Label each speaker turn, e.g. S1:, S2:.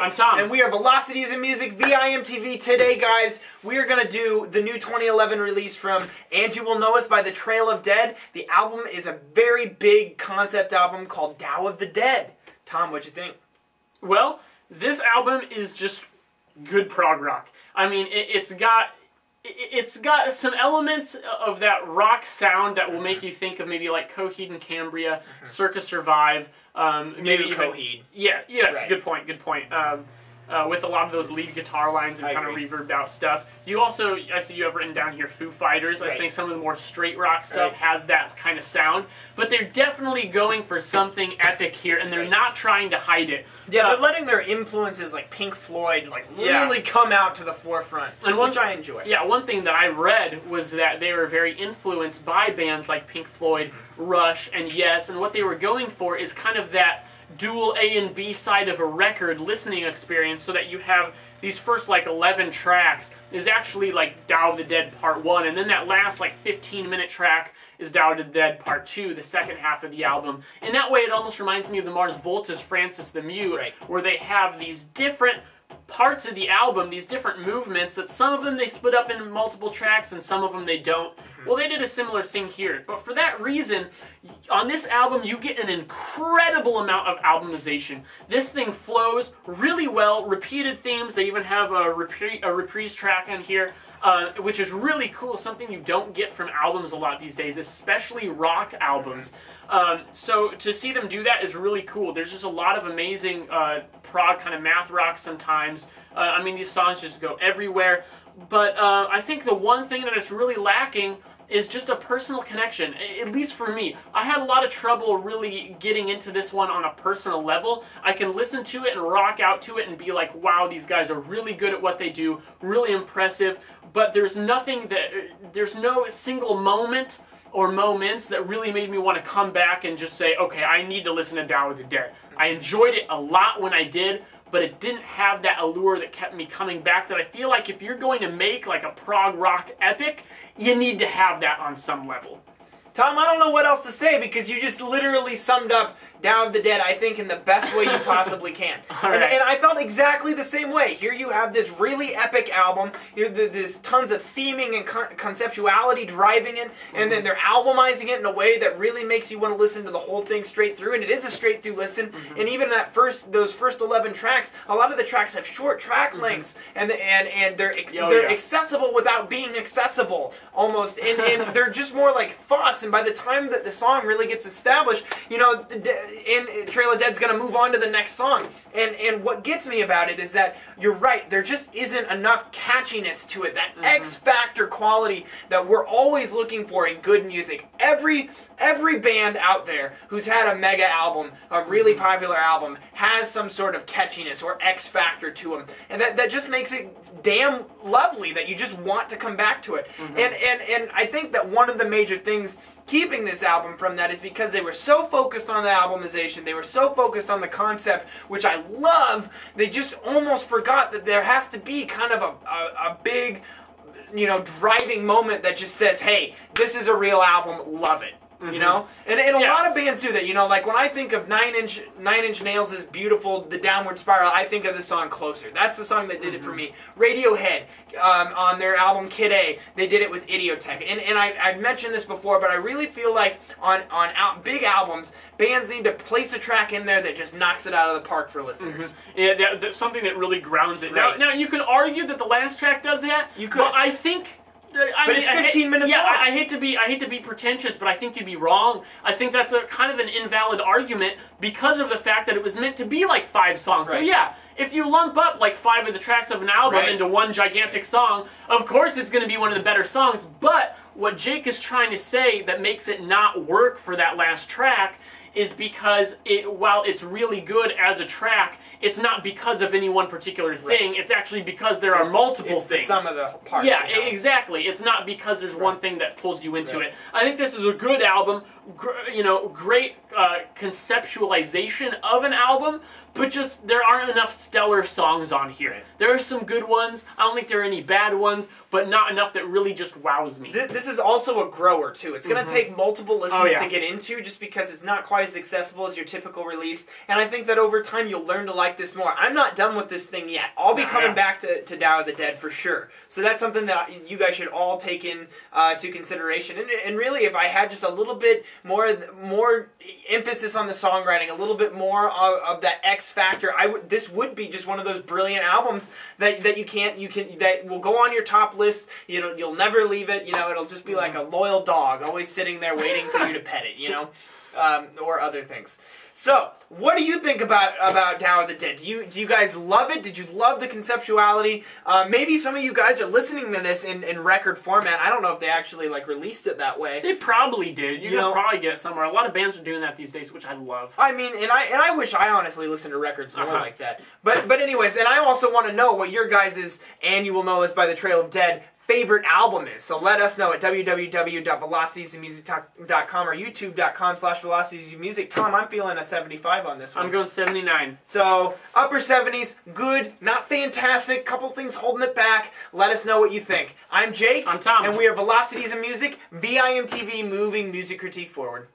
S1: I'm Tom.
S2: And we are Velocities in Music via IMTV. Today, guys, we are going to do the new 2011 release from And You Will Know Us by The Trail of Dead. The album is a very big concept album called Tao of the Dead. Tom, what'd you think?
S1: Well, this album is just good prog rock. I mean, it's got some elements of that rock sound that will make you think of maybe like Coheed and Cambria, Circa Survive, maybe even
S2: Coheed.
S1: Yeah, yes,
S2: right.
S1: Good point. With a lot of those lead guitar lines and kind of reverbed out stuff. You also, I see you have written down here Foo Fighters. I think some of the more straight rock stuff has that kind of sound. But they're definitely going for something epic here, and they're not trying to hide it.
S2: Yeah, they're letting their influences like Pink Floyd really come out to the forefront, which I enjoy.
S1: Yeah, one thing that I read was that they were very influenced by bands like Pink Floyd, Rush, and Yes, and what they were going for is kind of that dual A and B side of a record listening experience, so that you have these first like 11 tracks is actually like Tao of the Dead Part 1, and then that last like 15-minute track is Tao of the Dead Part 2, the second half of the album. And that way it almost reminds me of the Mars Volta's Francis the Mute, where they have these different parts of the album, these different movements that some of them they split up into multiple tracks and some of them they don't. Well, they did a similar thing here. But for that reason, on this album, you get an incredible amount of albumization. This thing flows really well, repeated themes. They even have a reprise track on here, which is really cool, something you don't get from albums a lot these days, especially rock albums. So to see them do that is really cool. There's just a lot of amazing prog kind of math rock sometimes. I mean, these songs just go everywhere. But I think the one thing that it's really lacking is just a personal connection, at least for me. I had a lot of trouble really getting into this one on a personal level. I can listen to it and rock out to it and be like, wow, these guys are really good at what they do, really impressive, but there's nothing that, there's no single moment or moments that really made me want to come back and just say, okay, I need to listen to Tao of the Dead. I enjoyed it a lot when I did, but it didn't have that allure that kept me coming back, that I feel like if you're going to make like a prog rock epic, you need to have that on some level.
S2: Tom, I don't know what else to say because you just literally summed up Tao of the Dead, I think, in the best way you possibly can. And I felt exactly the same way. Here you have this really epic album. There's tons of theming and conceptuality driving it, and then they're albumizing it in a way that really makes you want to listen to the whole thing straight through, and it is a straight through listen. And even those first 11 tracks, a lot of the tracks have short track lengths, and they're accessible without being accessible, almost. And they're just more like thoughts. And by the time that the song really gets established, you know, Trail of Dead's going to move on to the next song. And what gets me about it is that you're right, there just isn't enough catchiness to it, that X-Factor quality that we're always looking for in good music. Every band out there who's had a mega album, a really popular album, has some sort of catchiness or X-Factor to them. And that just makes it damn lovely that you just want to come back to it. And I think that one of the major things keeping this album from that is because they were so focused on the albumization, they were so focused on the concept, which I love, they just almost forgot that there has to be kind of a big, you know, driving moment that just says, hey, this is a real album, love it. You know? And a lot of bands do that, you know, like when I think of Nine Inch Nails' beautiful The Downward Spiral, I think of the song Closer. That's the song that did it for me. Radiohead, on their album Kid A, they did it with Idiotech. And I've mentioned this before, but I really feel like on big albums, bands need to place a track in there that just knocks it out of the park for listeners.
S1: Yeah, that's something that really grounds it. Now, you could argue that the last track does that,
S2: you could.
S1: But I think...
S2: But it's 15 minutes long.
S1: I hate to be pretentious, but I think you'd be wrong. I think that's a kind of an invalid argument because of the fact that it was meant to be like 5 songs. So yeah, if you lump up like 5 of the tracks of an album into one gigantic song, of course it's going to be one of the better songs. But what Jake is trying to say that makes it not work for that last track is because while it's really good as a track, it's not because of any one particular thing. It's actually because there are multiple things.
S2: It's the sum of the parts.
S1: Yeah, exactly. It's not because there's one thing that pulls you into it. I think this is a good album, you know, great conceptualization of an album, but just there aren't enough stellar songs on here. There are some good ones. I don't think there are any bad ones, but not enough that really just wows me.
S2: This is also a grower, too. It's going to take multiple listens to get into just because it's not quite as accessible as your typical release, and I think that over time you'll learn to like this more. I'm not done with this thing yet. I'll be coming back to Tao of the Dead for sure. So that's something that you guys should all take in to consideration. And really, if I had just a little bit more emphasis on the songwriting, a little bit more of that X factor, this would be just one of those brilliant albums that that will go on your top list. You'll never leave it. It'll just be like a loyal dog, always sitting there waiting for you to pet it. Or other things. So, what do you think about Tao of the Dead? Do you guys love it? Did you love the conceptuality? Maybe some of you guys are listening to this in record format. I don't know if they actually released it that way.
S1: They probably did. You can probably get it somewhere. A lot of bands are doing that these days, which I love.
S2: I mean, and I wish I honestly listened to records more like that. But anyways, and I also want to know what your guys' and you will know this by the Trail of Dead favorite album is. So let us know at www.velocitiesmusic.com or youtube.com/velocitiesmusic. Tom, I'm feeling a 75 on this one.
S1: I'm going 79.
S2: So upper 70s, good, not fantastic, couple things holding it back. Let us know what you think. I'm Jake.
S1: I'm Tom.
S2: And we are Velocities of Music, VIMTV, moving music critique forward.